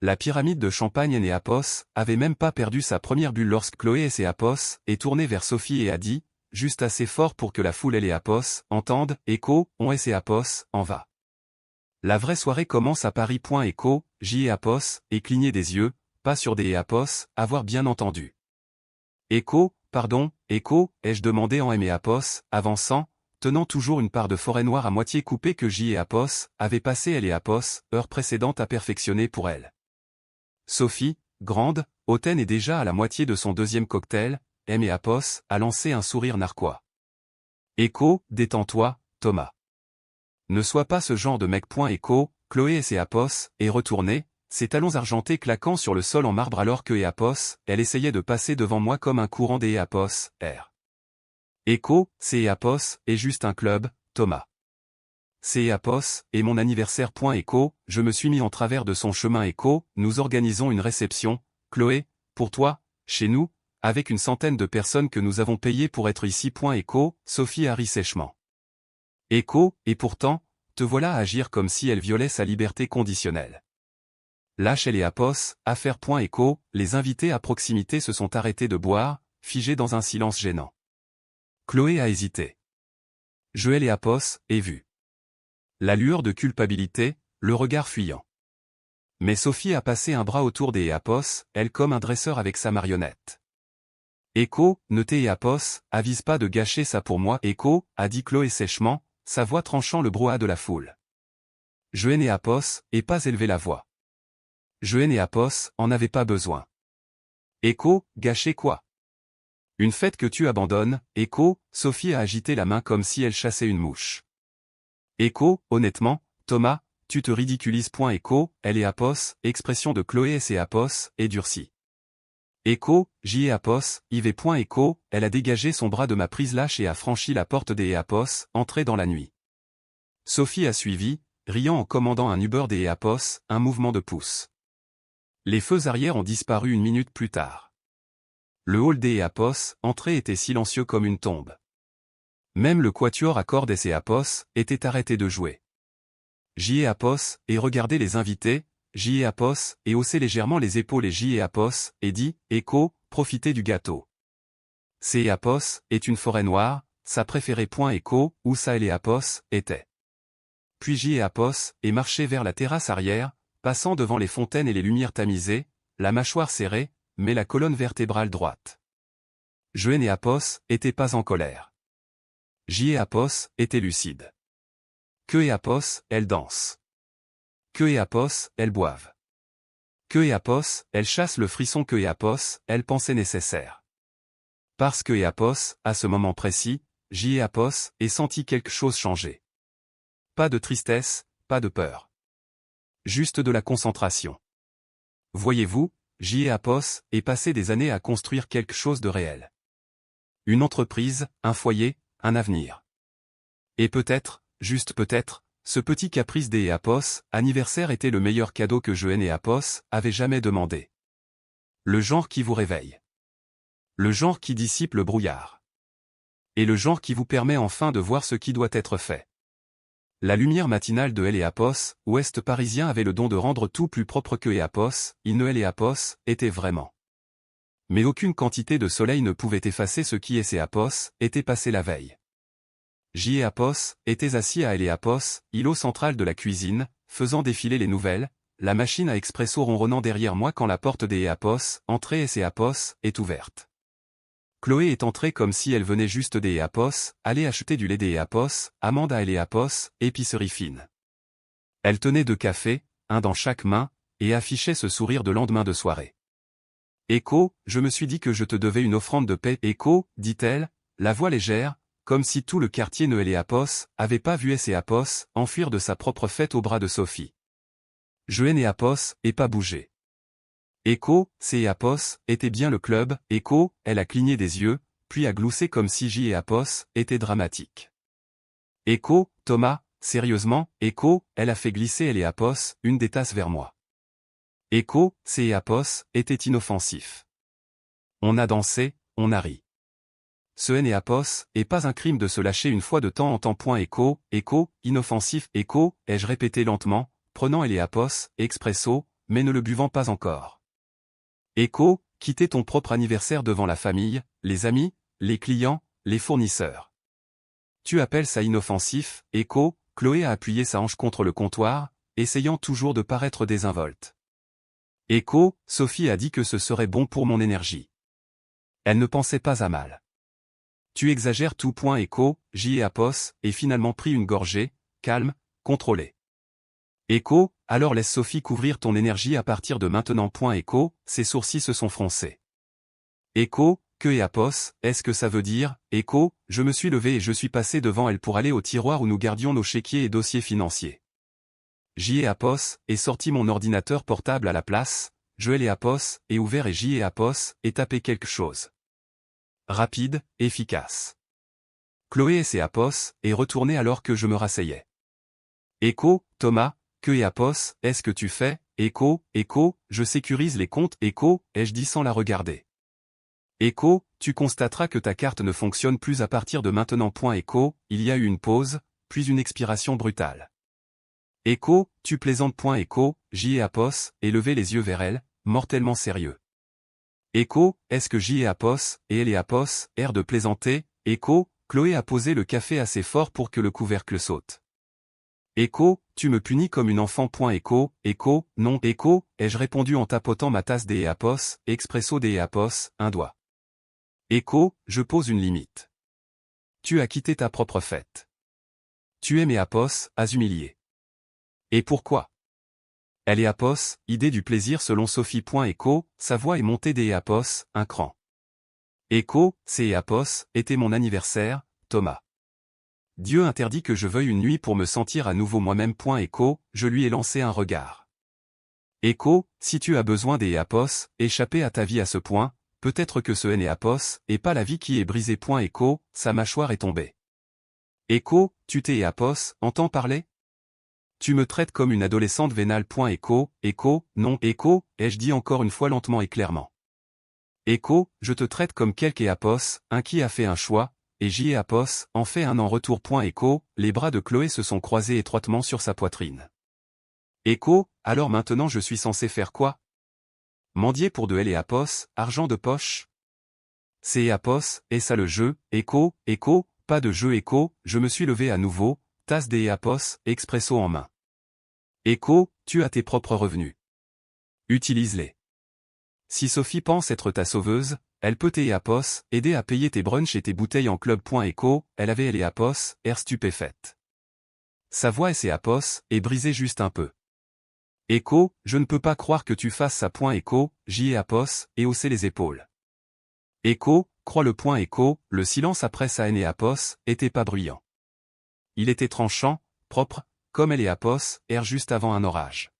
La pyramide de champagne Néapos avait même pas perdu sa première bulle lorsque Chloé et Séapos est tournée vers Sophie et a dit, juste assez fort pour que la foule et Néapos entendent, écho, on et Séapos, en va. La vraie soirée commence à Paris. Écho, J et Apos, et cligner des yeux, pas sur des Apos, avoir bien entendu. Écho, pardon, écho, ai-je demandé en M et Apos, avançant, tenant toujours une part de forêt noire à moitié coupée que J et Apos avaient passé elle et Apos, heure précédente à perfectionner pour elle. Sophie, grande, hautaine et déjà à la moitié de son deuxième cocktail, M et Apos, a lancé un sourire narquois. Écho, détends-toi, Thomas. Ne sois pas ce genre de mec. Écho, Chloé et ses Apos, est retournée, ses talons argentés claquant sur le sol en marbre alors que Apos, elle essayait de passer devant moi comme un courant des Apos, R. Écho, c'est Apos, est juste un club, Thomas. C'est Apos, et mon anniversaire. Écho, je me suis mis en travers de son chemin. Écho, nous organisons une réception, Chloé, pour toi, chez nous, avec une centaine de personnes que nous avons payées pour être ici. Écho, Sophie a ri sèchement. Écho, et pourtant, te voilà à agir comme si elle violait sa liberté conditionnelle. Lâche elle et Apos, affaire. Écho, les invités à proximité se sont arrêtés de boire, figés dans un silence gênant. Chloé a hésité. Elle et Apos, et vu. La lueur de culpabilité, le regard fuyant. Mais Sophie a passé un bras autour des Apos, elle comme un dresseur avec sa marionnette. Écho, ne t'es Apos, avise pas de gâcher ça pour moi. Écho, a dit Chloé sèchement, sa voix tranchant le brouhaha de la foule. Je n'ai Apos, et pas élevé la voix. Je n'ai Apos, en avait pas besoin. Écho, gâcher quoi? Une fête que tu abandonnes, Écho, Sophie a agité la main comme si elle chassait une mouche. Écho, honnêtement, Thomas, tu te ridiculises. Écho, elle est Apos, expression de Chloé et ses Apos, est durcie. Écho, j'y ai Apos, y vais. Écho, elle a dégagé son bras de ma prise lâche et a franchi la porte des Apos, entrée dans la nuit. Sophie a suivi, riant en commandant un Uber des Apos, un mouvement de pouce. Les feux arrière ont disparu une minute plus tard. Le hall des Apos, entrée était silencieux comme une tombe. Même le quatuor à cordes et ses Apos était arrêté de jouer. J'y ai Apos, et regardez les invités, J'y ai Apos, et haussé légèrement les épaules et J'y ai Apos, et dit, Écho, profitez du gâteau. C'est Apos, est une forêt noire, sa préférée. Écho, où ça et les Apos, étaient. Puis J'y ai Apos, et marché vers la terrasse arrière, passant devant les fontaines et les lumières tamisées, la mâchoire serrée, mais la colonne vertébrale droite. Je et Apos, était pas en colère. J'y ai Apos, était lucide. Que et Apos, elles dansent. Que et Apos, elles boivent. Que et Apos, elles chassent le frisson. Que et Apos, elles pensaient nécessaire. Parce que et Apos, à ce moment précis, J'y ai Apos, et senti quelque chose changer. Pas de tristesse, pas de peur. Juste de la concentration. Voyez-vous, J'y ai Apos, et passé des années à construire quelque chose de réel. Une entreprise, un foyer, un avenir. Et peut-être, juste peut-être, ce petit caprice des Apos, anniversaire était le meilleur cadeau que je et Apos avait jamais demandé. Le genre qui vous réveille. Le genre qui dissipe le brouillard. Et le genre qui vous permet enfin de voir ce qui doit être fait. La lumière matinale de Apos, ouest parisien avait le don de rendre tout plus propre que Apos, il ne Apos, était vraiment. Mais aucune quantité de soleil ne pouvait effacer ce qui Apos, était passé la veille. J'y ai Apos, était assis à Apos, îlot central de la cuisine, faisant défiler les nouvelles, la machine à expresso ronronnant derrière moi quand la porte des Apos, entrée Apos, est ouverte. Chloé est entrée comme si elle venait juste des Apos, aller acheter du lait des Apos, amande à Apos, épicerie fine. Elle tenait 2 cafés, un dans chaque main, et affichait ce sourire de lendemain de soirée. Écho, je me suis dit que je te devais une offrande de paix. Écho, dit-elle, la voix légère, comme si tout le quartier ne Apos avait pas vu Apos enfuir de sa propre fête au bras de Sophie. Je n'ai Apos, et pas bougé. Écho, c'est Apos, était bien le club. Écho, elle a cligné des yeux, puis a gloussé comme si J'y et Apos était dramatique. Écho, Thomas, sérieusement, Écho, elle a fait glisser Apos une des tasses vers moi. Écho, c'est Apos, était inoffensif. On a dansé, on a ri. Ce Apos, est pas un crime de se lâcher une fois de temps en temps. Écho, inoffensif. Écho, ai-je répété lentement, prenant Apos, expresso, mais ne le buvant pas encore. Écho, quitter ton propre anniversaire devant la famille, les amis, les clients, les fournisseurs. Tu appelles ça inoffensif, Écho, Chloé a appuyé sa hanche contre le comptoir, essayant toujours de paraître désinvolte. Écho, Sophie a dit que ce serait bon pour mon énergie. Elle ne pensait pas à mal. Tu exagères tout. Écho, j'y ai apos, et finalement pris une gorgée, calme, contrôlée. Écho, alors laisse Sophie couvrir ton énergie à partir de maintenant. Écho, ses sourcils se sont froncés. Écho, que et apos, est-ce que ça veut dire, Écho, je me suis levé et je suis passé devant elle pour aller au tiroir où nous gardions nos chéquiers et dossiers financiers. J'y ai apos, et sorti mon ordinateur portable à la place, je l'ai apos, et ouvert et j'y ai apos, et tapé quelque chose. Rapide, efficace. Chloé et ses apos, et retourné alors que je me rasseyais. Écho, Thomas, que et apos, est-ce que tu fais, Écho, je sécurise les comptes, Écho, ai-je dit sans la regarder. Écho, tu constateras que ta carte ne fonctionne plus à partir de maintenant. Écho, il y a eu une pause, puis une expiration brutale. Écho, tu plaisantes. Écho, j'y ai apos, et levé les yeux vers elle, mortellement sérieux. Écho, est-ce que j'y ai apos, et elle est apos, air de plaisanter, Écho, Chloé a posé le café assez fort pour que le couvercle saute. Écho, tu me punis comme une enfant. Écho, non. Écho, ai-je répondu en tapotant ma tasse des apos, expresso des apos, un doigt. Écho, je pose une limite. Tu as quitté ta propre fête. Tu es mes apos, as humilié. Et pourquoi? Elle est apos, idée du plaisir selon Sophie. Écho, sa voix est montée des apos, un cran. Écho, c'est apos, était mon anniversaire, Thomas. Dieu interdit que je veuille une nuit pour me sentir à nouveau moi-même. Écho, je lui ai lancé un regard. Écho, si tu as besoin des apos, échapper à ta vie à ce point, peut-être que ce n'est apos, et pas la vie qui est brisée. Écho, sa mâchoire est tombée. Écho, tu t'es apos, entends parler? Tu me traites comme une adolescente vénale. Écho, non. Écho, ai-je dit encore une fois lentement et clairement. Écho, je te traite comme quelque apos, un qui a fait un choix, et j'y ai apos, en fait un en retour. Écho, les bras de Chloé se sont croisés étroitement sur sa poitrine. Écho, alors maintenant je suis censé faire quoi? Mendier pour de et apos, argent de poche? C'est apos, et ça le jeu, Écho, pas de jeu. Écho, je me suis levé à nouveau, tasse des apos, expresso en main. Écho, tu as tes propres revenus. Utilise-les. Si Sophie pense être ta sauveuse, elle peut apos, aider à payer tes brunchs et tes bouteilles en club. Écho, elle avait les apos, air stupéfaite. Sa voix et ses apos, est brisée juste un peu. Écho, je ne peux pas croire que tu fasses ça. Écho, j'y ai apos, et hausser les épaules. Écho, crois le. Écho, le silence après sa haine et apos, était pas bruyant. Il était tranchant, propre, comme elle est apos, air juste avant un orage.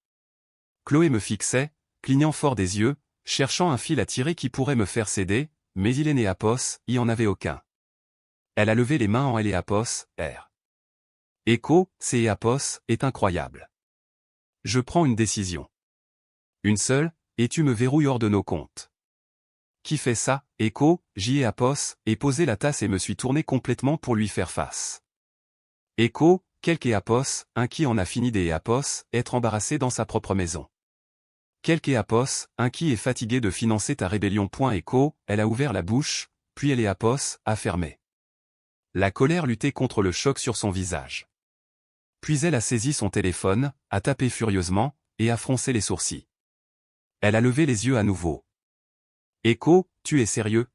Chloé me fixait, clignant fort des yeux, cherchant un fil à tirer qui pourrait me faire céder, mais il est né apos, il n'y en avait aucun. Elle a levé les mains en elle et apos, air. Écho, c'est apos, est incroyable. Je prends une décision. Une seule, et tu me verrouilles hors de nos comptes. Qui fait ça, Écho, j'y ai apos, et posé la tasse et me suis tourné complètement pour lui faire face. Écho, quelque apos, un qui en a fini des apos, être embarrassé dans sa propre maison. Quelque apos, un qui est fatigué de financer ta rébellion. Écho, elle a ouvert la bouche, puis elle est apos, a fermé. La colère luttait contre le choc sur son visage. Puis elle a saisi son téléphone, a tapé furieusement, et a froncé les sourcils. Elle a levé les yeux à nouveau. Écho, tu es sérieux?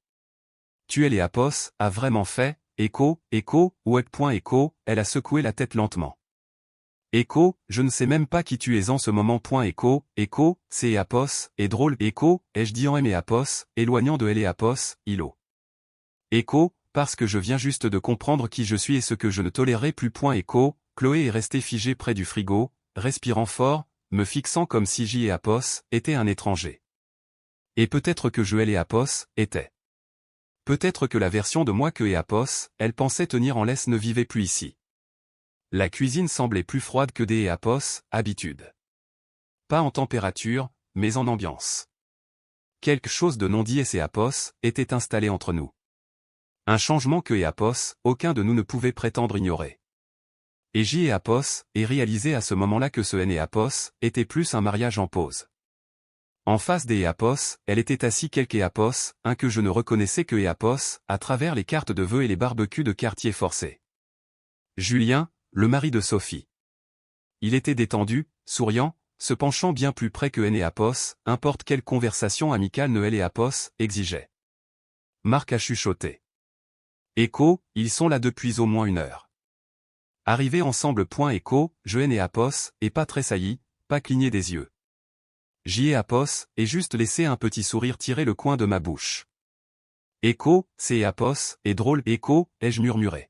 Tu es les apos, a vraiment fait, Écho, ouais. Écho, elle a secoué la tête lentement. Écho, je ne sais même pas qui tu es en ce moment. Écho, c'est apos, et drôle. Écho, ai-je dit en et apos, éloignant de elle et apos, îlot. Écho, parce que je viens juste de comprendre qui je suis et ce que je ne tolérerai plus. Écho, Chloé est restée figée près du frigo, respirant fort, me fixant comme si j'y et apos, était un étranger. Et peut-être que je elle et apos, était. Peut-être que la version de moi que et apos, elle pensait tenir en laisse ne vivait plus ici. La cuisine semblait plus froide que des apos, habitude. Pas en température, mais en ambiance. Quelque chose de non dit et apos, était installé entre nous. Un changement que et apos, aucun de nous ne pouvait prétendre ignorer. Et j'y et apos, et réalisé à ce moment-là que ce N et apos, était plus un mariage en pause. En face des Eapos, elle était assis quelques Eapos, un que je ne reconnaissais que Eapos, à travers les cartes de vœux et les barbecues de quartier forcés. Julien, le mari de Sophie. Il était détendu, souriant, se penchant bien plus près que Eapos, importe quelle conversation amicale ne Eapos exigeait. Marc a chuchoté. Écho, ils sont là depuis au moins 1 heure. Arrivés ensemble. Écho, je Eapos, et pas tressailli, pas cligné des yeux. J'y Eapos, et juste laissé un petit sourire tirer le coin de ma bouche. Écho, c'est Eapos, et drôle. Écho, ai-je murmuré.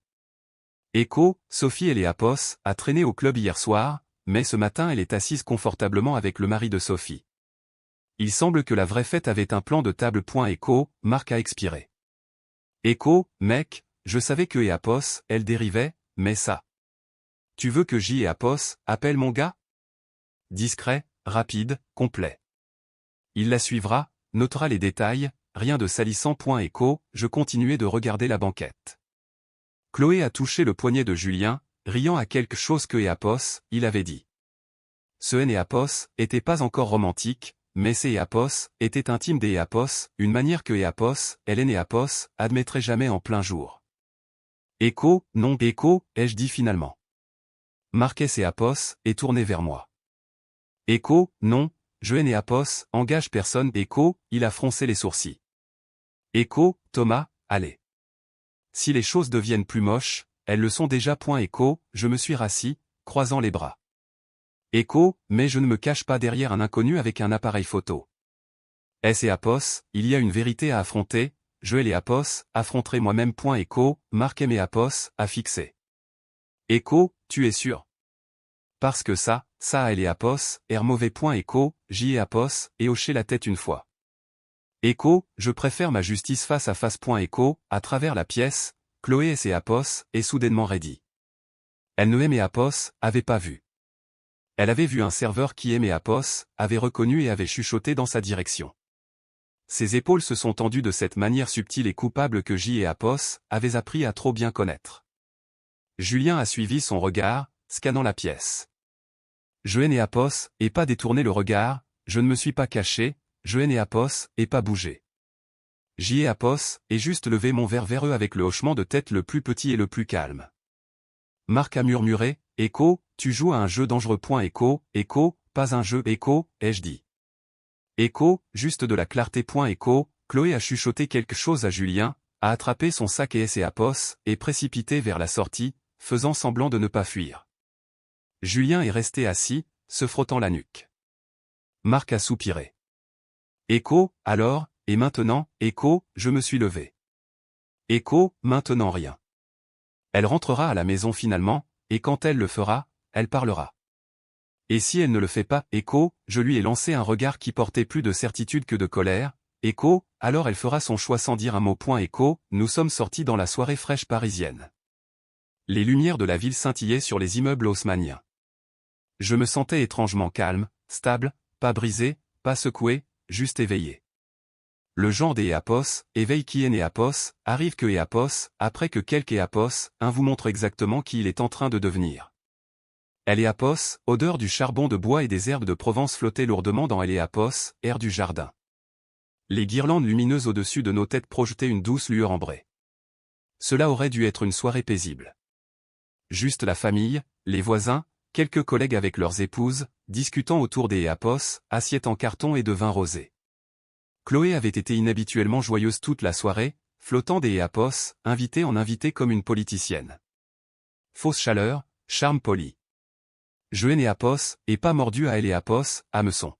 Écho, Sophie Eapos a traîné au club hier soir, mais ce matin elle est assise confortablement avec le mari de Sophie. Il semble que la vraie fête avait un plan de table. Écho, Marc a expiré. Écho, mec, je savais que Eapos, elle dérivait, mais ça. Tu veux que j'y Eapos, appelle mon gars? Discret, rapide, complet. Il la suivra, notera les détails, rien de salissant. Écho, je continuais de regarder la banquette. Chloé a touché le poignet de Julien, riant à quelque chose que Eapos, il avait dit. Ce Eapos était pas encore romantique, mais ces Eapos étaient intimes des Eapos, une manière que Eapos, elle Eapos, admettrait jamais en plein jour. Écho, non. Écho, ai-je dit finalement. Marquais Eapos est tourné vers moi. Écho, non, je Eapos, engage personne. Écho, il a froncé les sourcils. Écho, Thomas, allez. Si les choses deviennent plus moches, elles le sont déjà. Écho, je me suis rassis, croisant les bras. Écho, mais je ne me cache pas derrière un inconnu avec un appareil photo. Eapos, il y a une vérité à affronter, je Eapos, affronterai moi-même. Écho, Marc Eapos, a fixé. Écho, tu es sûr? Parce que ça Eapos, mauvais. Écho, j'y Eapos, et hocher la tête une fois. Écho, je préfère ma justice face à face. Écho, à travers la pièce, Chloé Eapos est soudainement raidie. Elle ne Eapos avait pas vu. Elle avait vu un serveur qui Eapos avait reconnu et avait chuchoté dans sa direction. Ses épaules se sont tendues de cette manière subtile et coupable que J. Eapos avait appris à trop bien connaître. Julien a suivi son regard, scannant la pièce. Je Eapos, et pas détourné le regard, je ne me suis pas caché, je Eapos, et pas bougé. J. Eapos, et juste levé mon verre vers eux avec le hochement de tête le plus petit et le plus calme. Marc a murmuré, Écho, tu joues à un jeu dangereux. Écho, pas un jeu. Écho, ai-je dit. Écho, juste de la clarté. Écho, Chloé a chuchoté quelque chose à Julien, a attrapé son sac et Eapos, et précipité vers la sortie, faisant semblant de ne pas fuir. Julien est resté assis, se frottant la nuque. Marc a soupiré. Écho, alors, et maintenant, Écho, je me suis levé. Écho, maintenant rien. Elle rentrera à la maison finalement, et quand elle le fera, elle parlera. Et si elle ne le fait pas, Écho, je lui ai lancé un regard qui portait plus de certitude que de colère, Écho, alors elle fera son choix sans dire un mot. Écho, nous sommes sortis dans la soirée fraîche parisienne. Les lumières de la ville scintillaient sur les immeubles haussmanniens. Je me sentais étrangement calme, stable, pas brisé, pas secoué, juste éveillé. Le genre des Eapos, éveil qui est Eapos, arrive que Eapos, après que quelques Eapos, un vous montre exactement qui il est en train de devenir. Eapos, odeur du charbon de bois et des herbes de Provence flottait lourdement dans Eapos, air du jardin. Les guirlandes lumineuses au-dessus de nos têtes projetaient une douce lueur ambrée. Cela aurait dû être une soirée paisible. Juste la famille, les voisins, quelques collègues avec leurs épouses, discutant autour des Eapos, assiettes en carton et de vin rosé. Chloé avait été inhabituellement joyeuse toute la soirée, flottant des Eapos, invitée en invitée comme une politicienne. Fausse chaleur, charme poli. Je Eapos, et pas mordu à Eapos, hameçon.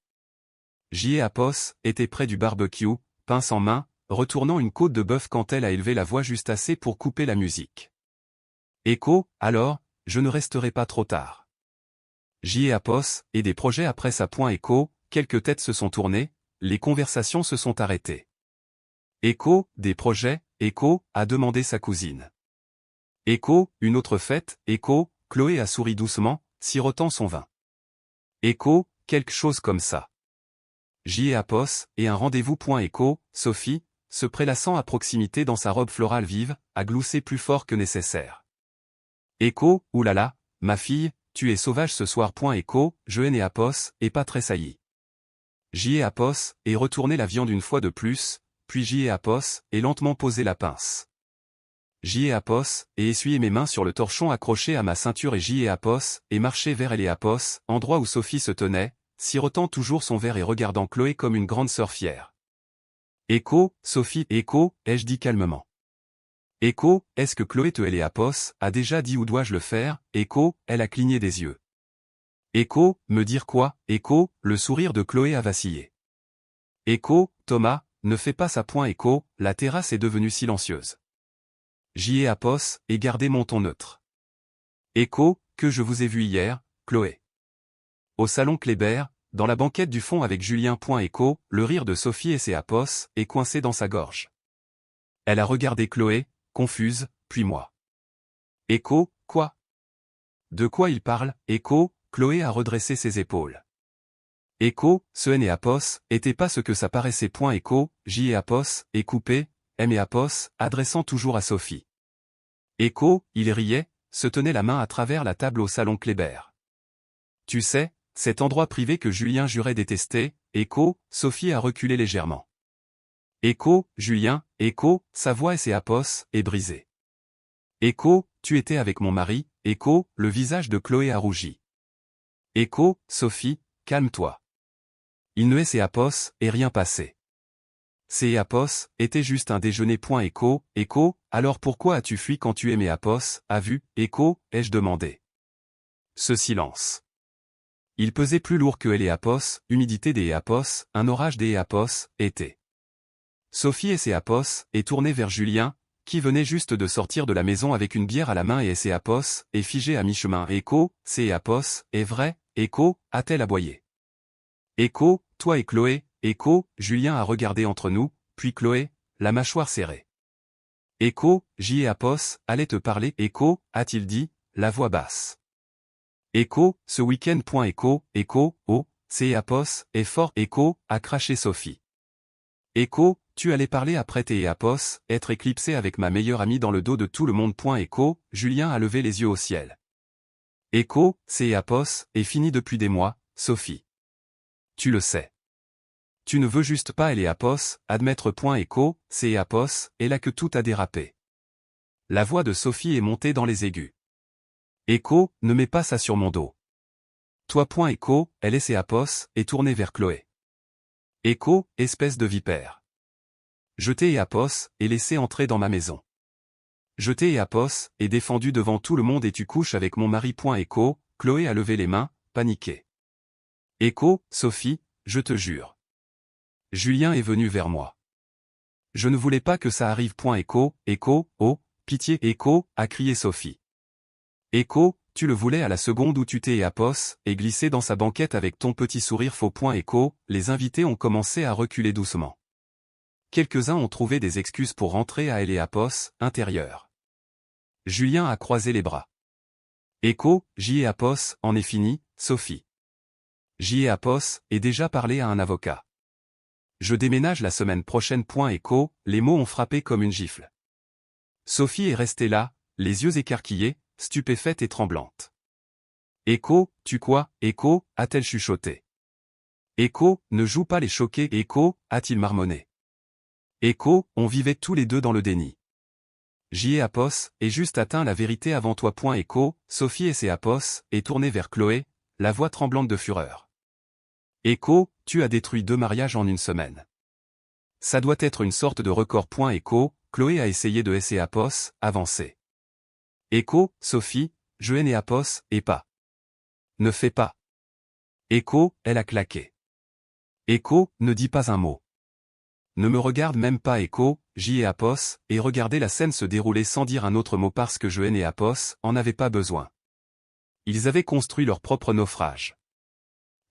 J. Eapos était près du barbecue, pince en main, retournant une côte de bœuf quand elle a élevé la voix juste assez pour couper la musique. Écho, alors, je ne resterai pas trop tard. J. Eapos, et des projets après ça. Écho, quelques têtes se sont tournées, les conversations se sont arrêtées. Écho, des projets, Écho, a demandé sa cousine. Écho, une autre fête, Écho, Chloé a souri doucement, sirotant son vin. Écho, quelque chose comme ça. J. Eapos, et un rendez-vous. Écho, Sophie, se prélassant à proximité dans sa robe florale vive, a gloussé plus fort que nécessaire. Écho, oulala, ma fille, tu es sauvage ce soir. Écho, je Eapos, et pas tressailli. J'y ai Apos, et retourné la viande une fois de plus, puis j'y ai Apos, et lentement posé la pince. J'y ai Apos, et essuyé mes mains sur le torchon accroché à ma ceinture et j'y ai Apos, et marché vers elle et Apos, endroit où Sophie se tenait, sirotant toujours son verre et regardant Chloé comme une grande sœur fière. Écho, Sophie, écho, ai-je dit calmement. Écho, est-ce que Chloé te et Apos a déjà dit où dois-je le faire? Écho, elle a cligné des yeux. Écho, me dire quoi? Écho, le sourire de Chloé a vacillé. Écho, Thomas, ne fais pas ça. Écho, la terrasse est devenue silencieuse. J'y ai Apos, et gardez mon ton neutre. Écho, que je vous ai vu hier, Chloé. Au salon Kléber, dans la banquette du fond avec Julien. Écho, le rire de Sophie et ses Apos est coincé dans sa gorge. Elle a regardé Chloé, confuse, puis moi. Écho, quoi? De quoi il parle? Écho, Chloé a redressé ses épaules. Écho, ce N et Apos, était pas ce que ça paraissait. Écho, J et Apos, et coupé, M et Apos, adressant toujours à Sophie. Écho, il riait, se tenait la main à travers la table au salon Kléber. Tu sais, cet endroit privé que Julien jurait détester, Écho, Sophie a reculé légèrement. Écho, Julien, Écho, sa voix et ses Apos, est brisée. Écho, tu étais avec mon mari, Écho, le visage de Chloé a rougi. Écho, Sophie, calme-toi. Il ne s'est Apos, et rien passé. C'est Apos, était juste un déjeuner. Écho, Écho, alors pourquoi as-tu fui quand tu aimais Apos, as vu, Écho, ai-je demandé. Ce silence. Il pesait plus lourd que elle et Apos, humidité des Apos, un orage des Apos, été. Sophie et ses Apos, est tournée vers Julien, qui venait juste de sortir de la maison avec une bière à la main et ses Apos, est figé à mi-chemin. Écho, c'est Apos, est vrai, Écho, a-t-elle aboyé. Écho, toi et Chloé, Écho, Julien a regardé entre nous, puis Chloé, la mâchoire serrée. Écho, j'y ai Apos, allait te parler. Écho, a-t-il dit, la voix basse. Écho, ce week-end. Écho, Écho, oh, c'est Apos, est fort. Écho, a craché Sophie. Écho, tu allais parler après tes Apos, être éclipsé avec ma meilleure amie dans le dos de tout le monde. Écho, Julien a levé les yeux au ciel. Écho, c'est Apos, est fini depuis des mois, Sophie. Tu le sais. Tu ne veux juste pas elle et Apos, admettre. Écho, c'est Apos, et là que tout a dérapé. La voix de Sophie est montée dans les aigus. Écho, ne mets pas ça sur mon dos. Toi. Écho, elle et ses Apos, est tournée vers Chloé. Écho, espèce de vipère. Je t'ai et Apos, et laissé entrer dans ma maison. Je t'ai et Apos, et défendu devant tout le monde et tu couches avec mon mari. Écho, Chloé a levé les mains, paniquée. Écho, Sophie, je te jure. Julien est venu vers moi. Je ne voulais pas que ça arrive. Écho, Écho, oh, pitié. Écho, a crié Sophie. Écho, tu le voulais à la seconde où tu t'es et Apos, et glissé dans sa banquette avec ton petit sourire faux. Écho, les invités ont commencé à reculer doucement. Quelques-uns ont trouvé des excuses pour rentrer à elle et Apos, intérieur. Julien a croisé les bras. Écho, j'y ai Apos, en est fini, Sophie. J'y ai Apos, et déjà parlé à un avocat. Je déménage la semaine prochaine. Écho, les mots ont frappé comme une gifle. Sophie est restée là, les yeux écarquillés, stupéfaite et tremblante. Écho, tu quoi? Écho, a-t-elle chuchoté. Écho, ne joue pas les choqués. Écho, a-t-il marmonné. Écho, on vivait tous les deux dans le déni. J'y ai Apos, et juste atteint la vérité avant toi. Écho, Sophie et ses Apos, est tournée vers Chloé, la voix tremblante de fureur. Écho, tu as détruit 2 mariages en une semaine. Ça doit être une sorte de record. Écho, Chloé a essayé de laisser Apos, avancer. Écho, Sophie, je hais Apos, et pas. Ne fais pas. Écho, elle a claqué. Écho, ne dis pas un mot. Ne me regarde même pas. Écho, j'y ai Apos, et regardez la scène se dérouler sans dire un autre mot parce que je hais Apos, en avait pas besoin. Ils avaient construit leur propre naufrage.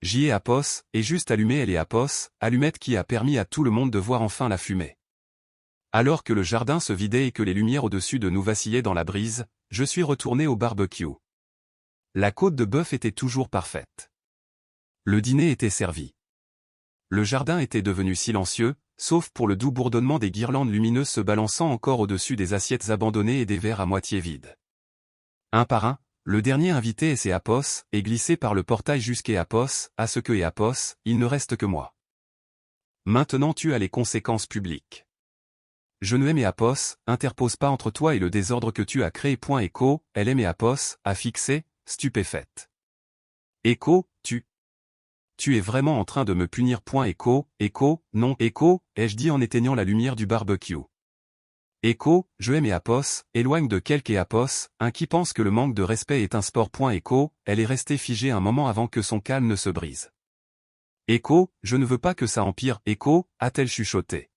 J'y ai Apos, et juste allumé elle et Apos, allumette qui a permis à tout le monde de voir enfin la fumée. Alors que le jardin se vidait et que les lumières au-dessus de nous vacillaient dans la brise, je suis retourné au barbecue. La côte de bœuf était toujours parfaite. Le dîner était servi. Le jardin était devenu silencieux, sauf pour le doux bourdonnement des guirlandes lumineuses se balançant encore au-dessus des assiettes abandonnées et des verres à moitié vides. Un par un, le dernier invité et ses Apos, est glissé par le portail jusqu'à Apos, à ce que et Apos, il ne reste que moi. Maintenant tu as les conséquences publiques. Je ne aime Apos, interpose pas entre toi et le désordre que tu as créé. Echo, elle aime Apos, a fixé, stupéfaite. Echo, tu es vraiment en train de me punir. Echo, non. Echo, ai-je dit en éteignant la lumière du barbecue. Echo, je aime Apos, éloigne de quelque Apos, un qui pense que le manque de respect est un sport. Echo, elle est restée figée un moment avant que son calme ne se brise. Echo, je ne veux pas que ça empire. Echo, a-t-elle chuchoté.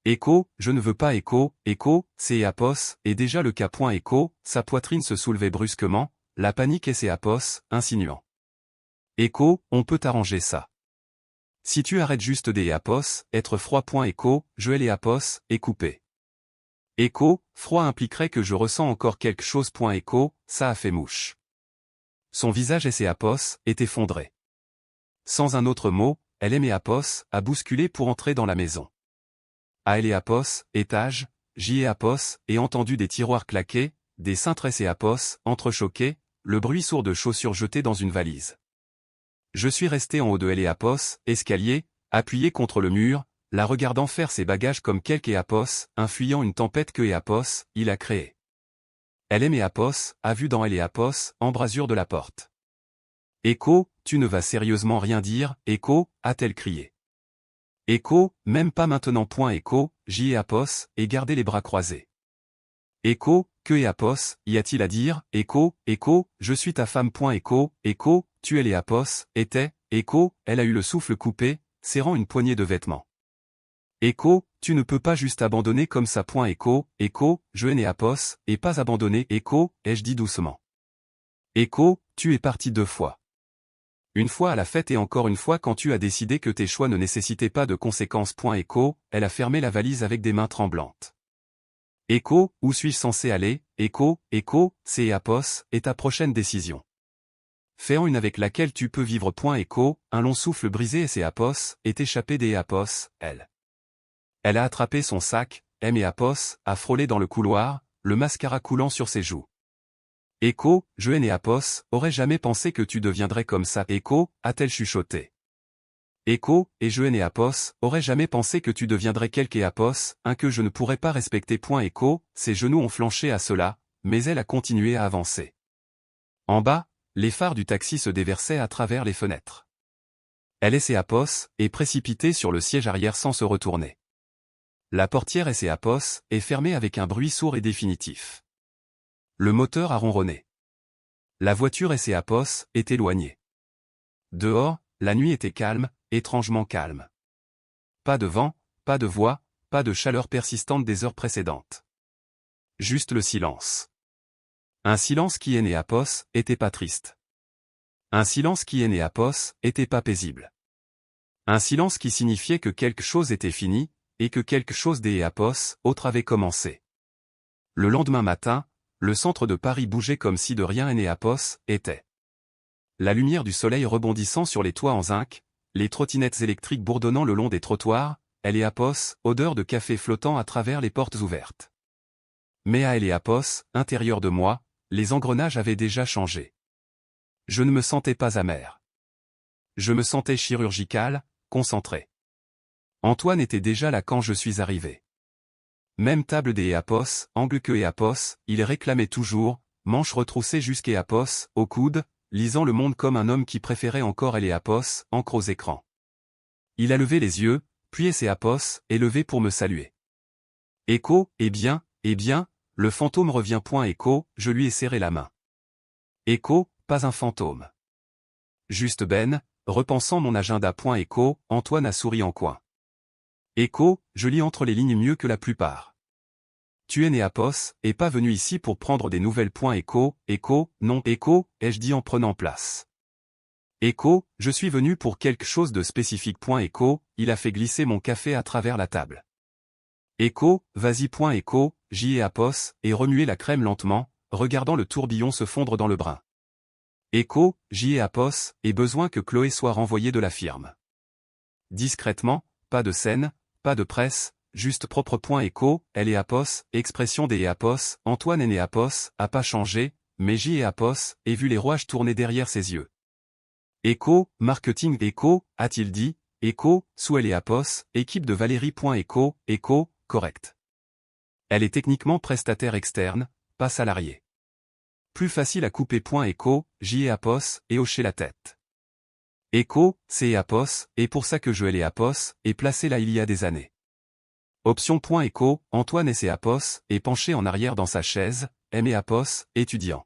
Echo, je ne veux pas. Echo, c'est Apos, et déjà le cas. Echo, sa poitrine se soulevait brusquement, la panique et c'est Apos, insinuant. Echo, on peut arranger ça. Si tu arrêtes juste des Apos, être froid. Echo, je hais les Apos, et coupé. Echo, froid impliquerait que je ressens encore quelque chose. Echo, ça a fait mouche. Son visage et ses Apos, est effondré. Sans un autre mot, elle aimait Apos, a bousculé pour entrer dans la maison. À elle et Apos, étage, j'y ai Apos, et entendu des tiroirs claquer, des cintres et Apos, entrechoqués, le bruit sourd de chaussures jetées dans une valise. Je suis resté en haut de elle et Apos, escalier, appuyé contre le mur, la regardant faire ses bagages comme quelque Apos, fuyant une tempête que Apos, il a créée. Elle aime Apos, a vu dans elle et Apos, embrasure de la porte. Echo, tu ne vas sérieusement rien dire. Echo, a-t-elle crié. Echo, même pas maintenant. Echo, j'y ai Apos, et gardez les bras croisés. Echo, que Apos, y a-t-il à dire. Echo, je suis ta femme. Echo, tu es les Apos, était. Echo, elle a eu le souffle coupé, serrant une poignée de vêtements. Echo, tu ne peux pas juste abandonner comme ça. Echo, je hais Apos, et pas abandonner. Echo, ai-je dit doucement. Echo, tu es parti 2 fois. Une fois à la fête et encore une fois quand tu as décidé que tes choix ne nécessitaient pas de conséquences. Echo, elle a fermé la valise avec des mains tremblantes. Echo, où suis-je censé aller. Echo, c'est Apos, et ta prochaine décision. Fais-en une avec laquelle tu peux vivre. Echo, un long souffle brisé et c'est Apos, est échappé des Apos, elle. Elle a attrapé son sac, et Apos, a frôlé dans le couloir, le mascara coulant sur ses joues. Echo, je hais Apos, aurais jamais pensé que tu deviendrais comme ça. Echo, a-t-elle chuchoté. Echo, et je hais Apos, aurais jamais pensé que tu deviendrais quelque Apos, un que je ne pourrais pas respecter. Echo, ses genoux ont flanché à cela, mais elle a continué à avancer. En bas, les phares du taxi se déversaient à travers les fenêtres. Elle et ses Apos, est précipitée sur le siège arrière sans se retourner. La portière et ses Apos, est fermée avec un bruit sourd et définitif. Le moteur a ronronné. La voiture et ses Apos, est éloignée. Dehors, la nuit était calme, étrangement calme. Pas de vent, pas de voix, pas de chaleur persistante des heures précédentes. Juste le silence. Un silence qui est Apos, était pas triste. Un silence qui est Apos, était pas paisible. Un silence qui signifiait que quelque chose était fini, et que quelque chose des Apos, autre avait commencé. Le lendemain matin, le centre de Paris bougeait comme si de rien. Apos, était. La lumière du soleil rebondissant sur les toits en zinc, les trottinettes électriques bourdonnant le long des trottoirs, Apos, odeur de café flottant à travers les portes ouvertes. Mais à Apos, intérieur de moi, les engrenages avaient déjà changé. Je ne me sentais pas amer. Je me sentais chirurgical, concentré. Antoine était déjà là quand je suis arrivé. Même table des Apos, angle que Apos, il réclamait toujours, manches retroussées jusqu'à Apos, au coude, lisant le monde comme un homme qui préférait encore Apos, encre aux écrans. Il a levé les yeux, puis Apos, est levé pour me saluer. Echo, eh bien, le fantôme revient. Echo, je lui ai serré la main. Echo, pas un fantôme. Juste Ben, repensant mon agenda. Echo, Antoine a souri en coin. Echo, je lis entre les lignes mieux que la plupart. Tu es Apos, et pas venu ici pour prendre des nouvelles. Echo, non. Echo, ai-je dit en prenant place. Echo, je suis venu pour quelque chose de spécifique. Echo, il a fait glisser mon café à travers la table. Echo, vas-y. Echo, j'y ai Apos, et remuer la crème lentement, regardant le tourbillon se fondre dans le brin. Echo, j'y ai Apos, et besoin que Chloé soit renvoyée de la firme. Discrètement, pas de scène, pas de presse, juste propre. Echo, elle est Apos, expression des Apos, Antoine est Apos, a pas changé, mais j'y ai Apos, et vu les rouages tourner derrière ses yeux. Echo, marketing. Echo, a-t-il dit, Echo, sous Apos, équipe de Valérie.Echo, Echo, correct. Elle est techniquement prestataire externe, pas salariée. Plus facile à couper. Echo, Apos, et hocher la tête. Echo, c'est Apos, et pour ça que je Apos, est placé là il y a des années. Option. Echo, Antoine Apos, est penché en arrière dans sa chaise, Apos, étudiant.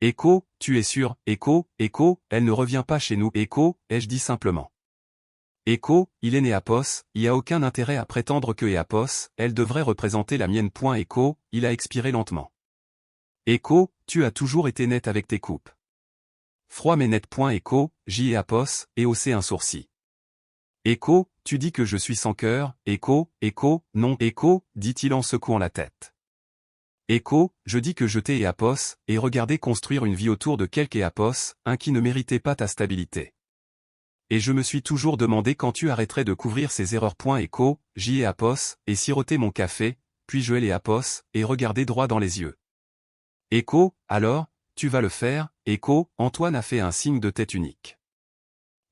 Echo, tu es sûr, Echo, elle ne revient pas chez nous. Echo, ai-je dit simplement. Echo, il est né Apos, il n'y a aucun intérêt à prétendre que Apos, elle devrait représenter la mienne. Echo, il a expiré lentement. Echo, tu as toujours été net avec tes coupes. Froid mais net. Echo, Apos, et haussé un sourcil. Echo, tu dis que je suis sans cœur. Echo, non. Echo, dit-il en secouant la tête. Echo, je dis que je t'ai Apos, et regardé construire une vie autour de quelque Apos, un qui ne méritait pas ta stabilité. Et je me suis toujours demandé quand tu arrêterais de couvrir ces erreurs. Echo, Apos, et siroter mon café, puis je Apos, et regarder droit dans les yeux. Echo, alors, tu vas le faire. Echo, Antoine a fait un signe de tête unique.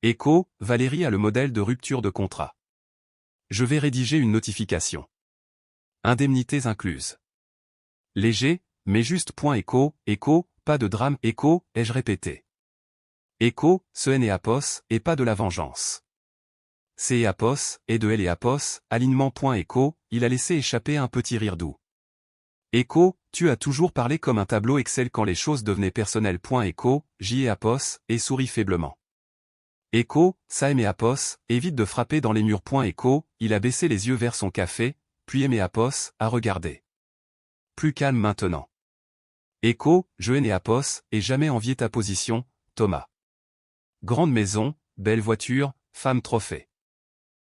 Echo, Valérie a le modèle de rupture de contrat. Je vais rédiger une notification. Indemnités incluses. Léger, mais juste. Echo, pas de drame. Echo, ai-je répété. Echo, ce Apos, et pas de la vengeance. C'est Apos, et de Apos, alignement. Echo, il a laissé échapper un petit rire doux. Echo, tu as toujours parlé comme un tableau Excel quand les choses devenaient personnelles. Echo, Apos, et sourit faiblement. Echo, ça Apos, évite de frapper dans les murs. Echo, il a baissé les yeux vers son café, puis Apos, a regardé. Plus calme maintenant. Echo, je Apos, et jamais envié ta position, Thomas. Grande maison, belle voiture, femme trophée.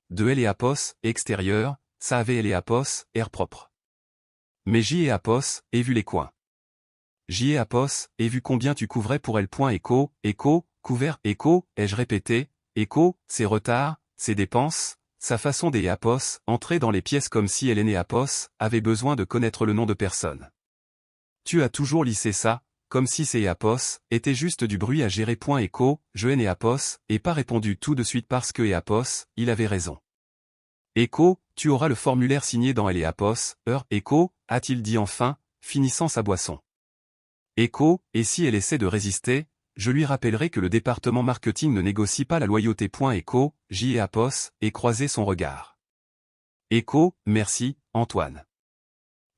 De Apos, extérieur, ça avait Apos, air propre. Mais Apos, ai vu les coins. Apos, ai vu combien tu couvrais pour elle. Echo, couvert. Echo, ai-je répété. Echo, ses retards, ses dépenses, sa façon Apos, entrer dans les pièces comme si elle Apos, avait besoin de connaître le nom de personne. Tu as toujours lissé ça, comme si ces Apos, étaient juste du bruit à gérer. Echo, je Apos, et pas répondu tout de suite parce que Apos, il avait raison. Echo, tu auras le formulaire signé dans Apos, Echo, a-t-il dit enfin, finissant sa boisson. Echo, et si elle essaie de résister, je lui rappellerai que le département marketing ne négocie pas la loyauté. Echo, Apos, et croiser son regard. Echo, merci, Antoine.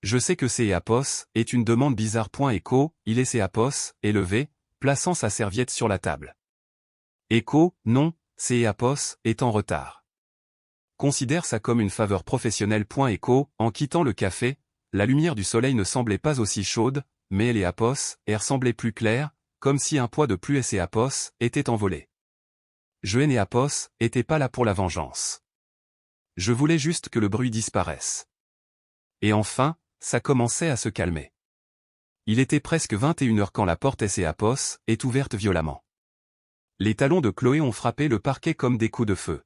Je sais que c'est Apos, est une demande bizarre. Echo, il est Apos, élevé, plaçant sa serviette sur la table. Echo, non, c'est Apos, est en retard. Considère ça comme une faveur professionnelle. Echo, en quittant le café, la lumière du soleil ne semblait pas aussi chaude, mais Apos, air semblait plus clair, comme si un poids de plus Apos, était envolé. Je Apos, était pas là pour la vengeance. Je voulais juste que le bruit disparaisse. Et enfin, ça commençait à se calmer. Il était presque 21h quand la porte Apos est ouverte violemment. Les talons de Chloé ont frappé le parquet comme des coups de feu.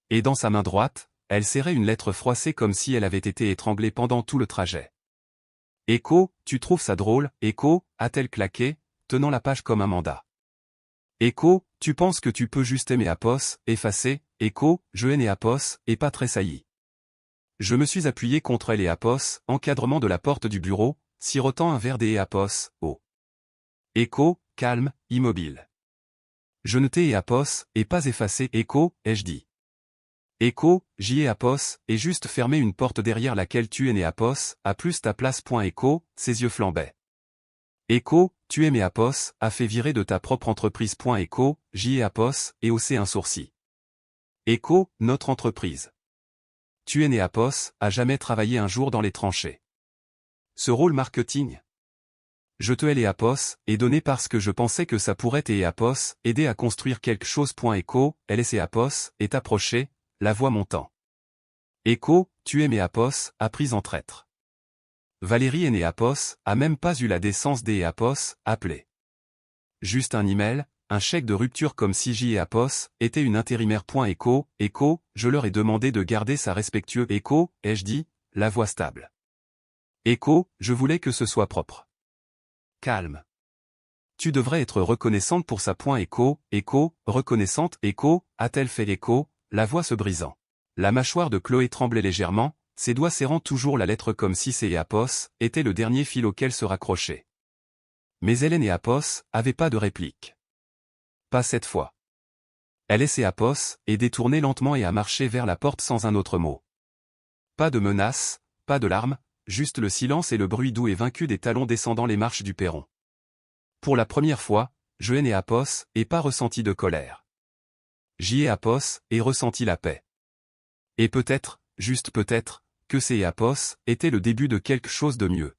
Et dans sa main droite, elle serrait une lettre froissée comme si elle avait été étranglée pendant tout le trajet. Echo, tu trouves ça drôle. Echo, a-t-elle claqué, tenant la page comme un mandat. Echo, tu penses que tu peux juste Apos, effacer. Echo, je Apos, et pas tressailli. Je me suis appuyé contre Apos, encadrement de la porte du bureau, sirotant un verre Apos, oh. Echo, calme, immobile. Je ne t'ai Apos, et pas effacé. Echo, ai-je dit. Echo, Apos, et juste fermer une porte derrière laquelle tu Apos, à plus ta place. Echo, ses yeux flambaient. Echo, tu Apos, a fait virer de ta propre entreprise. Echo, Apos, et haussé un sourcil. Echo, notre entreprise. Tu Apos, a jamais travaillé un jour dans les tranchées. Ce rôle marketing. Je te Apos, et donné parce que je pensais que ça pourrait Apos, aider à construire quelque chose. Echo, Apos, est approché, la voix montant. Echo, tu Apos, a pris en traître. Valérie Apos, a même pas eu la décence Apos, appelé. Juste un email, un chèque de rupture comme si Apos, était une intérimaire. Echo, je leur ai demandé de garder ça respectueux. Echo, ai-je dit, la voix stable. Echo, je voulais que ce soit propre. Calme. tu devrais être reconnaissante pour ça. Écho, reconnaissante, a-t-elle fait écho, la voix se brisant. La mâchoire de Chloé tremblait légèrement, ses doigts serrant toujours la lettre comme si c'est Apos était le dernier fil auquel se raccrocher. Mais Hélène et Apos avaient pas de réplique. Pas cette fois. Elle laissait Apos et détournait lentement et a marché vers la porte sans un autre mot. Pas de menace, pas de larmes, juste le silence et le bruit doux et vaincu des talons descendant les marches du perron. Pour la première fois, je hainais Apos et pas ressenti de colère. J'y ai Apos et ressenti la paix. Et peut-être, juste peut-être, que ces Apos était le début de quelque chose de mieux.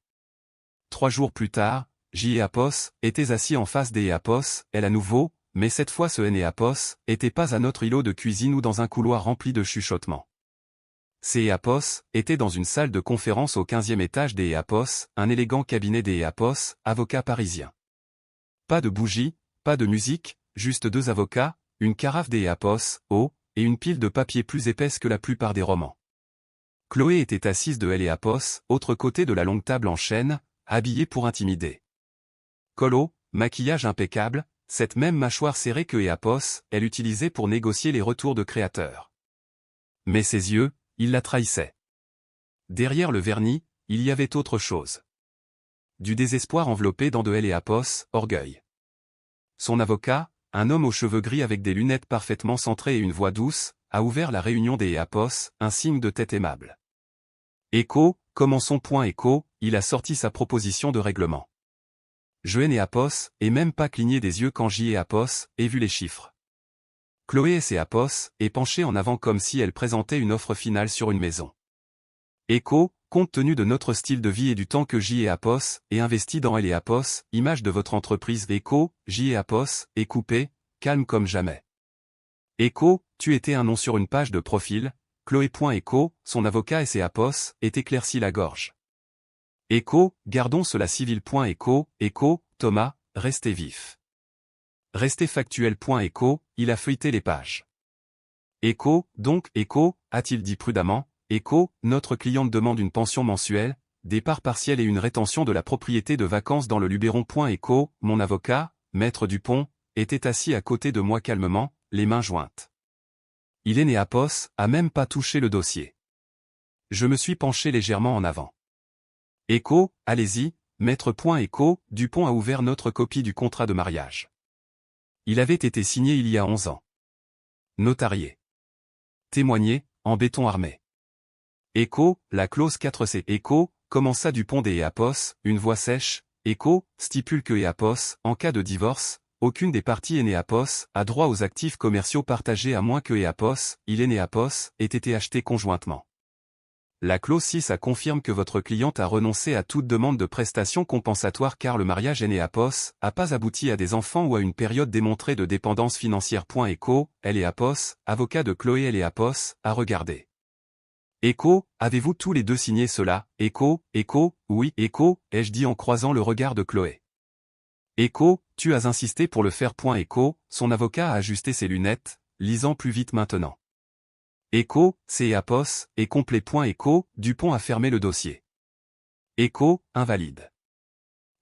3 jours plus tard, J. Apos était assis en face des Apos, elle à nouveau, mais cette fois ce N. Apos était pas à notre îlot de cuisine ou dans un couloir rempli de chuchotements. Ces Apos étaient dans une salle de conférence au 15e étage des Apos, un élégant cabinet des Apos, avocat parisien. Pas de bougies, pas de musique, juste 2 avocats, une carafe des Apos, eau, et une pile de papier plus épaisse que la plupart des romans. Chloé était assise de L. Apos, autre côté de la longue table en chêne, habillée pour intimider. Colo, maquillage impeccable, cette même mâchoire serrée que Apos, elle utilisait pour négocier les retours de créateurs. Mais ses yeux, ils la trahissaient. Derrière le vernis, il y avait autre chose. Du désespoir enveloppé dans de L. Apos, orgueil. Son avocat, un homme aux cheveux gris avec des lunettes parfaitement centrées et une voix douce, a ouvert la réunion des Apos, un signe de tête aimable. Commençons. Il a sorti sa proposition de règlement. Je n'ai Apos, et même pas cligné des yeux quand j'y ai Apos, et vu les chiffres. Chloé et ses Apos, est penchée en avant comme si elle présentait une offre finale sur une maison. Compte tenu de notre style de vie et du temps que j'y ai Apos, et investi dans elle et Apos, image de votre entreprise j'y ai Apos, est coupé, calme comme jamais. Tu étais un nom sur une page de profil, Chloé. Son avocat et ses Apos, est éclairci la gorge. Gardons cela civil. Thomas, restez vif. Restez factuel. Il a feuilleté les pages. A-t-il dit prudemment, notre cliente demande une pension mensuelle, des parts partielles et une rétention de la propriété de vacances dans le Luberon. Mon avocat, Maître Dupont, était assis à côté de moi calmement, les mains jointes. Il est né Apos, a même pas touché le dossier. Je me suis penché légèrement en avant. Allez-y, Maître. Dupont a ouvert notre copie du contrat de mariage. Il avait été signé il y a 11 ans. Notarié. Témoigné, en béton armé. La clause 4C. Commença Dupont des Apos, une voix sèche, stipule que Apos, en cas de divorce, aucune des parties Apos a droit aux actifs commerciaux partagés à moins que Apos, Apos, ait été acheté conjointement. La clause 6 confirme que votre cliente a renoncé à toute demande de prestation compensatoire car le mariage Apos a pas abouti à des enfants ou à une période démontrée de dépendance financière. Elle Apos, avocat de Chloé Apos, a regardé. Avez-vous tous les deux signé cela? Oui, ai-je dit en croisant le regard de Chloé. Tu as insisté pour le faire. Son avocat a ajusté ses lunettes, lisant plus vite maintenant. C'est Apos, et complet. Dupont a fermé le dossier. Invalide.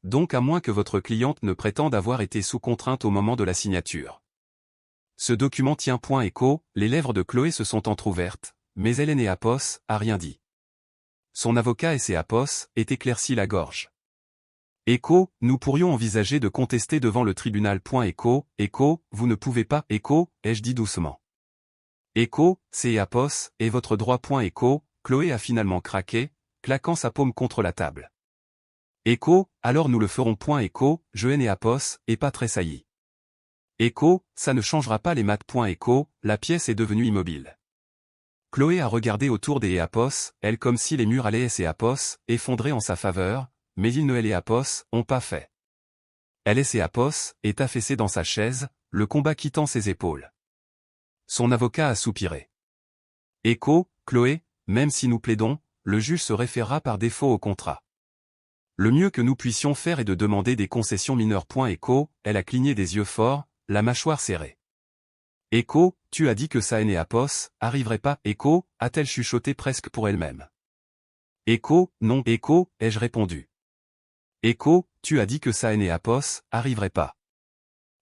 Donc à moins que votre cliente ne prétende avoir été sous contrainte au moment de la signature. Ce document tient. Les lèvres de Chloé se sont entr'ouvertes, mais Hélène Apos a rien dit. Son avocat et ses Apos est éclairci la gorge. Nous pourrions envisager de contester devant le tribunal. Vous ne pouvez pas. Ai-je dit doucement. C'est Apos, et votre droit. Chloé a finalement craqué, claquant sa paume contre la table. Alors nous le ferons. Je n'ai Apos, et pas tressailli. Ça ne changera pas les maths. La pièce est devenue immobile. Chloé a regardé autour des Apos, elle comme si les murs allaient et Apos, effondrés en sa faveur, mais ils ne elle et Apos, ont pas fait. Elle et Apos, est affaissée dans sa chaise, le combat quittant ses épaules. Son avocat a soupiré. Chloé, même si nous plaidons, le juge se référera par défaut au contrat. Le mieux que nous puissions faire est de demander des concessions mineures. Elle a cligné des yeux forts, la mâchoire serrée. Tu as dit que ça Apos, arriverait pas. A-t-elle chuchoté presque pour elle-même. Non. Ai-je répondu. Echo, tu as dit que ça et Apos arriverait pas.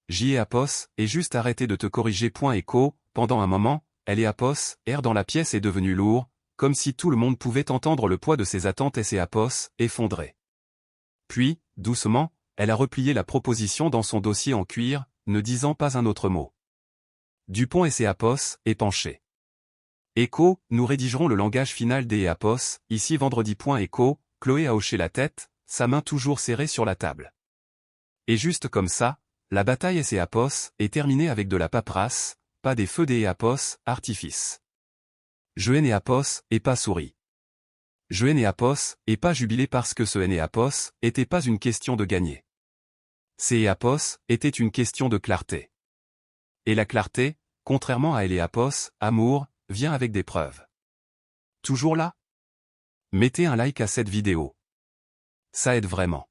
J et Apos, et juste arrêter de te corriger. Echo, pendant un moment, elle et Apos, air dans la pièce est devenu lourd, comme si tout le monde pouvait entendre le poids de ses attentes et Apos, effondré. Puis, doucement, elle a replié la proposition dans son dossier en cuir, ne disant pas un autre mot. Dupont et Apos, épanché. Echo, nous rédigerons le langage final des Apos, ici vendredi. Echo, Chloé a hoché la tête, sa main toujours serrée sur la table. Et juste comme ça, la bataille et Apos est terminée avec de la paperasse, pas des feux des Apos, artifice. Je et Apos, et pas souris. Je et Apos, et pas jubilé parce que ce et Apos était pas une question de gagner. C'est Apos était une question de clarté. Et la clarté, contrairement à Apos, amour, vient avec des preuves. Toujours là? Mettez un like à cette vidéo. Ça aide vraiment.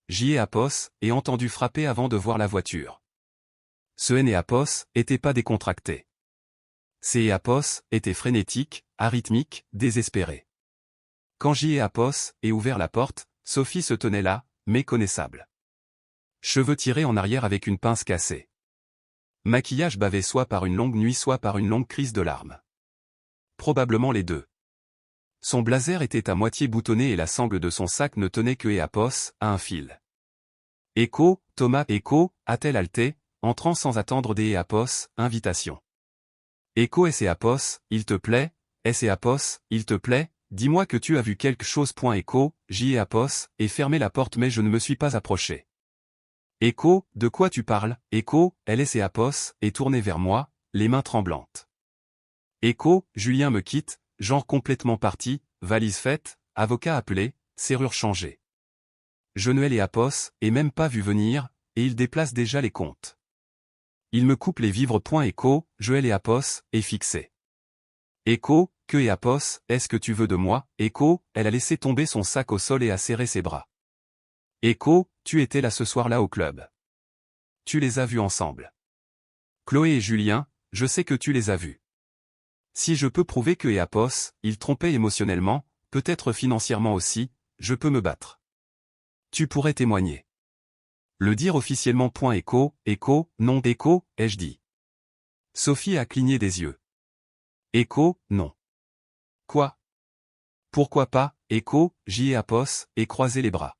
J et Apos, et entendu frapper avant de voir la voiture. Ce et Apos était pas décontracté. C et Apos était frénétique, arythmique, désespéré. Quand J et Apos ait ouvert la porte, Sophie se tenait là, méconnaissable. Cheveux tirés en arrière avec une pince cassée. Maquillage bavé soit par une longue nuit soit par une longue crise de larmes. Probablement les deux. Son blazer était à moitié boutonné et la sangle de son sac ne tenait que et Apos à un fil. Echo, Thomas Echo, a-t-elle halté, entrant sans attendre des Apos, invitation. Echo et Apos, il te plaît, Apos, il te plaît, dis-moi que tu as vu quelque chose. Echo, J et Apos, et fermé la porte mais je ne me suis pas approché. Echo, de quoi tu parles? Echo, elle et Apos, est tournée vers moi, les mains tremblantes. Echo, Julien me quitte, genre complètement parti, valise faite, avocat appelé, serrure changée. Je ne l'ai Apos, et même pas vu venir, et il déplace déjà les comptes. Il me coupe les vivres. Echo, je et Apos, est fixé. Echo, que et Apos, est-ce que tu veux de moi? Echo, elle a laissé tomber son sac au sol et a serré ses bras. Echo, tu étais là ce soir-là au club. Tu les as vus ensemble. Chloé et Julien, je sais que tu les as vus. Si je peux prouver que et Apos, ils trompaient émotionnellement, peut-être financièrement aussi, je peux me battre. Tu pourrais témoigner. Le dire officiellement. Echo, Echo, non Echo, ai-je dit. Sophie a cligné des yeux. Echo, non. Quoi? Pourquoi pas? Echo, J et Apos, et croiser les bras.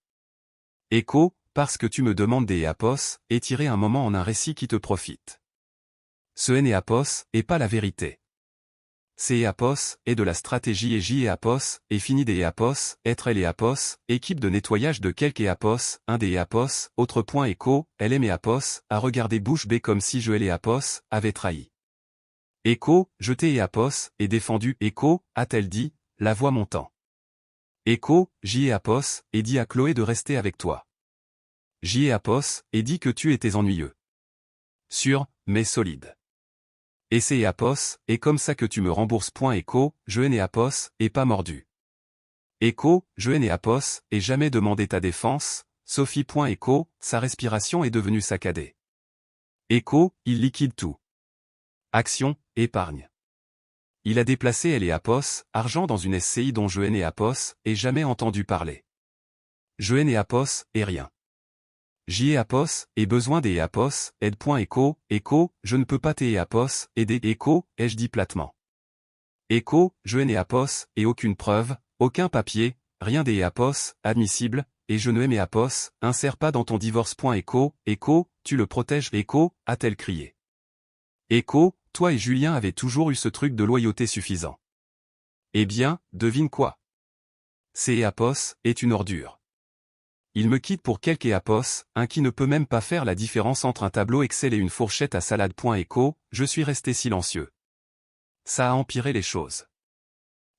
Echo, parce que tu me demandes des Apos, et tirer un moment en un récit qui te profite. Ce et Apos, est pas la vérité. C'est Apos, est de la stratégie et J et Apos, et fini des Apos, être elle et Apos, équipe de nettoyage de quelques Apos, un des Apos, autre. Echo, elle aime Apos, a regardé bouche bée comme si je et Apos, avait trahi. Echo, jeté et Apos, et défendu. Echo, a-t-elle dit, la voix montant. Echo, J et Apos, et dit à Chloé de rester avec toi. J et Apos, et dit que tu étais ennuyeux. Sûr, mais solide. Et c'est Apos, et comme ça que tu me rembourses. Echo, je et Apos, et pas mordu. Echo, je et Apos, et jamais demandé ta défense, Sophie. Echo, sa respiration est devenue saccadée. Echo, il liquide tout. Action, épargne. Il a déplacé elle et Apos, argent dans une SCI dont je et Apos, et jamais entendu parler. Je et Apos, et rien. J et Apos, et besoin des Apos, aide. Echo, Echo, je ne peux pas t'aider Apos, aider. Echo, ai-je dit platement. Echo, je et Apos, et aucune preuve, aucun papier, rien des Apos, admissible, et je ne aime Apos, insère pas dans ton divorce. Echo, Echo, tu le protèges. Echo, a-t-elle crié. Echo, toi et Julien avez toujours eu ce truc de loyauté suffisant. Eh bien, devine quoi. C'est Apos, est une ordure. Il me quitte pour quelque Apos, un qui ne peut même pas faire la différence entre un tableau Excel et une fourchette à salade. Echo, je suis resté silencieux. Ça a empiré les choses.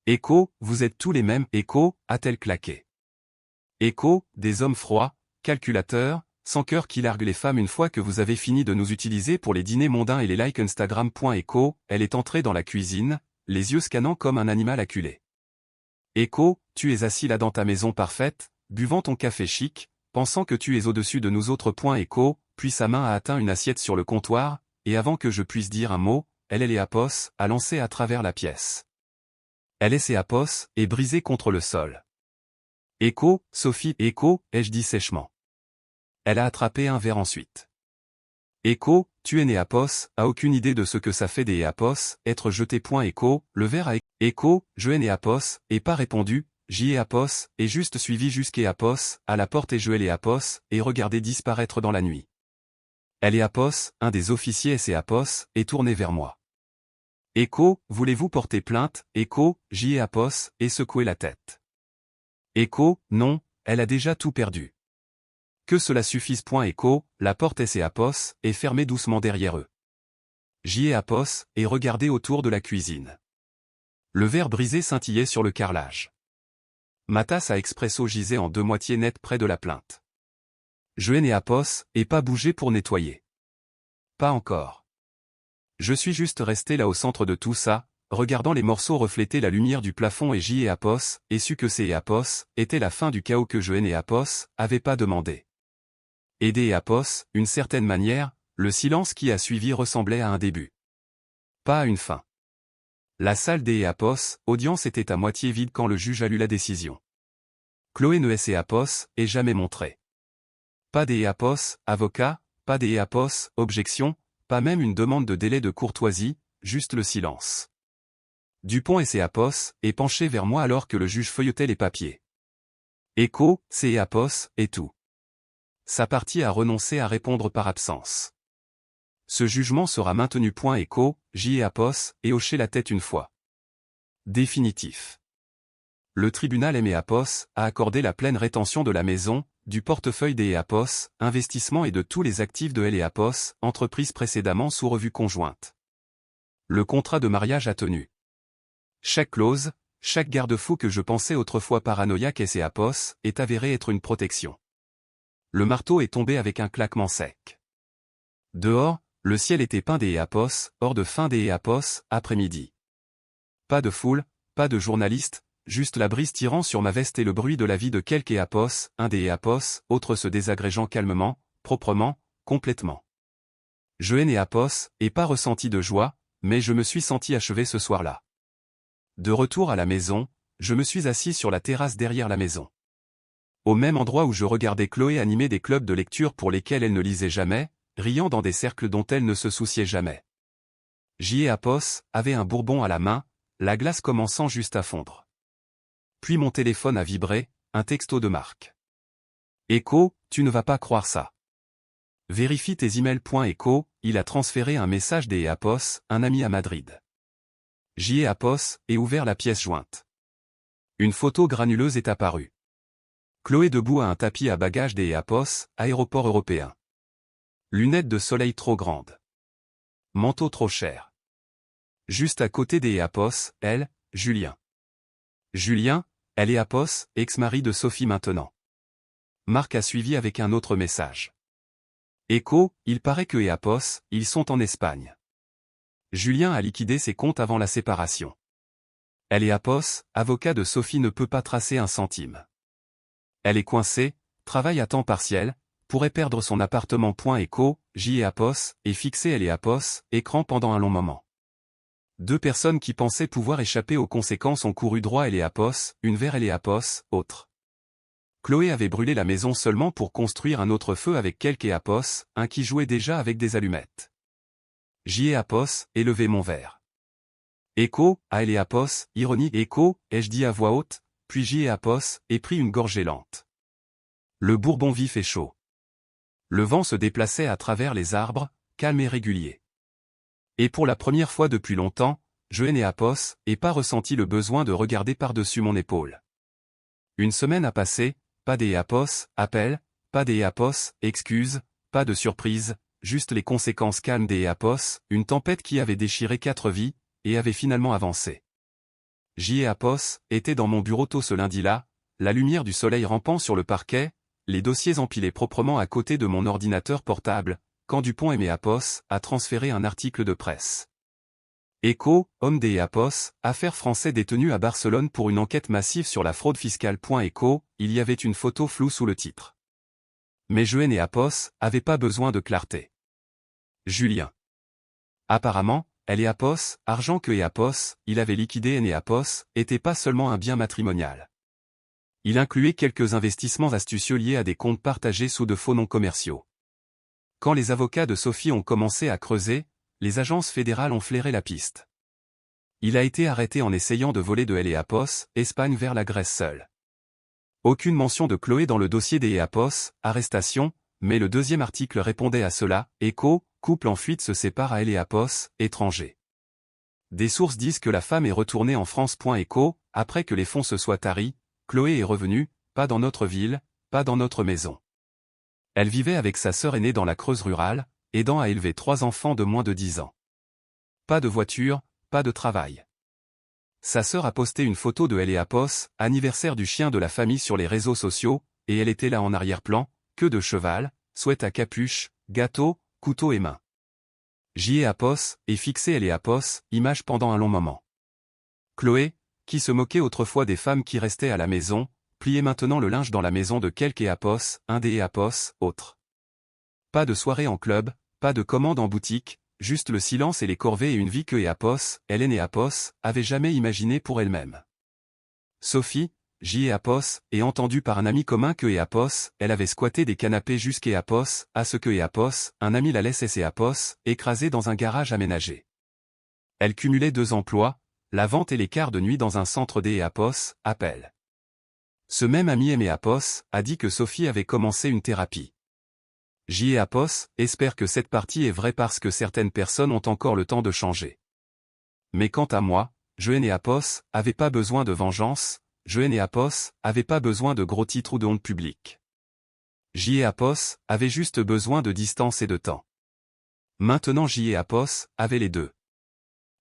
Echo, vous êtes tous les mêmes. Echo, a-t-elle claqué. Echo, des hommes froids, calculateurs, sans cœur qui larguent les femmes une fois que vous avez fini de nous utiliser pour les dîners mondains et les likes Instagram. Echo, elle est entrée dans la cuisine, les yeux scannant comme un animal acculé. Echo, tu es assis là dans ta maison parfaite, buvant ton café chic, pensant que tu es au-dessus de nous autres. Echo, puis sa main a atteint une assiette sur le comptoir, et avant que je puisse dire un mot, elle et Apos, a lancé à travers la pièce. Elle et Apos, est brisée contre le sol. Écho, Sophie, écho, ai-je dit sèchement. Elle a attrapé un verre ensuite. Écho, tu es né à Pos, a aucune idée de ce que ça fait des à Pos, être jeté. Écho, le verre a écho, je ai né à Pos, et pas répondu, j'y ai à Pos, et juste suivi jusqu'à à Pos, à la porte et je l'ai à Pos, et regardé disparaître dans la nuit. Elle est à Pos, un des officiers est à Pos, et tourné vers moi. Écho, voulez-vous porter plainte, Écho, j'y ai à Pos, et secouer la tête. Écho, non, elle a déjà tout perdu. Que cela suffise. Écho, la porte est à Pos, et fermée doucement derrière eux. J'y ai à Pos, et regardé autour de la cuisine. Le verre brisé scintillait sur le carrelage. Ma tasse à expresso gisait en deux moitiés nettes près de la plainte. Je ai né à Pos, et pas bougé pour nettoyer. Pas encore. Je suis juste resté là au centre de tout ça, regardant les morceaux refléter la lumière du plafond et j'y ai à Pos, et su que c'est à Pos, était la fin du chaos que je ai né à Pos, avait pas demandé. Aider à Pos, une certaine manière, le silence qui a suivi ressemblait à un début. Pas à une fin. La salle des Apos, audience était à moitié vide quand le juge a lu la décision. Chloé ne s'est Apos, et jamais montré. Pas des Apos, avocat, pas des Apos, objection, pas même une demande de délai de courtoisie, juste le silence. Dupont et ses Apos, est penché vers moi alors que le juge feuilletait les papiers. Écho, c'est Apos, et tout. Sa partie a renoncé à répondre par absence. Ce jugement sera maintenu. Écho, j'y ai Apos, et hoché la tête une fois. Définitif. Le tribunal aimé Apos a accordé la pleine rétention de la maison, du portefeuille des Apos, investissements et de tous les actifs de Elle et Apos, entreprise précédemment sous revue conjointe. Le contrat de mariage a tenu. Chaque clause, chaque garde-fou que je pensais autrefois paranoïaque et Apos, est avéré être une protection. Le marteau est tombé avec un claquement sec. Dehors, le ciel était peint des Apos, hors de fin des Apos, après-midi. Pas de foule, pas de journalistes, juste la brise tirant sur ma veste et le bruit de la vie de quelques Apos, un des Apos, autre se désagrégeant calmement, proprement, complètement. Je n'ai Apos, et pas ressenti de joie, mais je me suis senti achevé ce soir-là. De retour à la maison, je me suis assis sur la terrasse derrière la maison. Au même endroit où je regardais Chloé animer des clubs de lecture pour lesquels elle ne lisait jamais, riant dans des cercles dont elle ne se souciait jamais. J'y ai Apos, avait un bourbon à la main, la glace commençant juste à fondre. Puis mon téléphone a vibré, un texto de Marc. Écho, tu ne vas pas croire ça. Vérifie tes emails. Écho, il a transféré un message des Apos, un ami à Madrid. J'y ai Apos, et ouvert la pièce jointe. Une photo granuleuse est apparue. Chloé debout à un tapis à bagages des Apos, aéroport européen. Lunettes de soleil trop grandes. Manteau trop cher. Juste à côté des Apos, elle, Julien. Julien, elle est Apos, ex-mari de Sophie maintenant. Marc a suivi avec un autre message. Écho, il paraît que Apos, ils sont en Espagne. Julien a liquidé ses comptes avant la séparation. Elle est Apos, avocat de Sophie ne peut pas tracer un centime. Elle est coincée, travaille à temps partiel, pourrait perdre son appartement. Écho, j'y ai Apos, et fixé elle est Apos, écran pendant un long moment. Deux personnes qui pensaient pouvoir échapper aux conséquences ont couru droit elle est Apos, une vers elle est Apos, autre. Chloé avait brûlé la maison seulement pour construire un autre feu avec quelques Apos, un qui jouait déjà avec des allumettes. J'y ai Apos, et levé mon verre. Écho, à elle est Apos, ironie. Écho, ai-je dit à voix haute, puis j'y ai Apos, et pris une gorgée lente. Le bourbon vif et chaud. Le vent se déplaçait à travers les arbres, calme et régulier. Et pour la première fois depuis longtemps, je n'ai Apos, et pas ressenti le besoin de regarder par-dessus mon épaule. Une semaine a passé, pas des Apos, appels, pas des Apos, excuses, pas de surprise, juste les conséquences calmes des Apos, une tempête qui avait déchiré 4 vies, et avait finalement avancé. J'y ai Apos, était dans mon bureau tôt ce lundi-là, la lumière du soleil rampant sur le parquet, les dossiers empilés proprement à côté de mon ordinateur portable, quand Dupont et Apos a transféré un article de presse. Écho, homme des Apos, affaire français détenu à Barcelone pour une enquête massive sur la fraude fiscale. Écho, il y avait une photo floue sous le titre. Mais Jeune et Apos avaient pas besoin de clarté. Julien. Apparemment, elle et Apos, argent que et Apos, il avait liquidé et Apos, était pas seulement un bien matrimonial. Il incluait quelques investissements astucieux liés à des comptes partagés sous de faux noms commerciaux. Quand les avocats de Sophie ont commencé à creuser, les agences fédérales ont flairé la piste. Il a été arrêté en essayant de voler de l'Eapos, Espagne vers la Grèce seule. Aucune mention de Chloé dans le dossier des Eapos, arrestation, mais le deuxième article répondait à cela, Écho, couple en fuite se sépare à Eapos, étranger. Des sources disent que la femme est retournée en France. Écho, après que les fonds se soient taris, Chloé est revenue, pas dans notre ville, pas dans notre maison. Elle vivait avec sa sœur aînée dans la Creuse rurale, aidant à élever 3 enfants de moins de 10 ans. Pas de voiture, pas de travail. Sa sœur a posté une photo de Eapos, anniversaire du chien de la famille sur les réseaux sociaux, et elle était là en arrière-plan, queue de cheval, sweat à capuche, gâteau, couteau et main. Eapos, et fixé Eapos, image pendant un long moment. Chloé, qui se moquait autrefois des femmes qui restaient à la maison, pliait maintenant le linge dans la maison de quelques Eapos, un des Eapos, autre. Pas de soirée en club, pas de commande en boutique, juste le silence et les corvées et une vie que Eapos, Hélène Eapos, avait jamais imaginée pour elle-même. Sophie, Eapos, est entendue par un ami commun que Eapos, elle avait squatté des canapés jusqu'Eapos, à ce que Eapos, un ami la laisse Eapos, écrasée dans un garage aménagé. Elle cumulait 2 emplois, la vente et les quarts de nuit dans un centre d'Eapos, appel. Ce même ami Eapos, a dit que Sophie avait commencé une thérapie. Eapos, espère que cette partie est vraie parce que certaines personnes ont encore le temps de changer. Mais quant à moi, Eapos, avait pas besoin de vengeance, Eapos, avait pas besoin de gros titres ou de honte publique. Eapos, avait juste besoin de distance et de temps. Maintenant Eapos, avait les deux.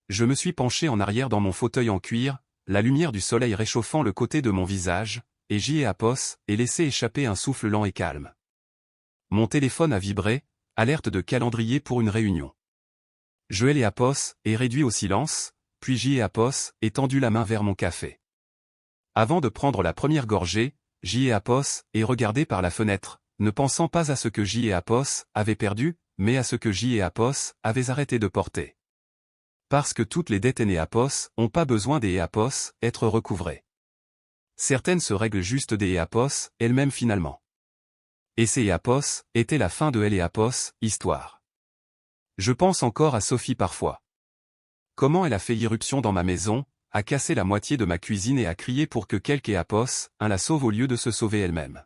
Je me suis penché en arrière dans mon fauteuil en cuir, la lumière du soleil réchauffant le côté de mon visage, et Eapos, et laissé échapper un souffle lent et calme. Mon téléphone a vibré, alerte de calendrier pour une réunion. Eapos, est réduit au silence, puis Eapos, est tendu la main vers mon café. Avant de prendre la première gorgée, Eapos, est regardé par la fenêtre, ne pensant pas à ce que Eapos, avait perdu, mais à ce que Eapos, avait arrêté de porter. Parce que toutes les dettes Eapos, ont pas besoin des Eapos, être recouvrées. Certaines se règlent juste des Eapos, elles-mêmes finalement. Et ces Eapos, étaient la fin de Eapos, histoire. Je pense encore à Sophie parfois. Comment elle a fait irruption dans ma maison, a cassé la moitié de ma cuisine et a crié pour que quelque Eapos, la sauve au lieu de se sauver elle-même.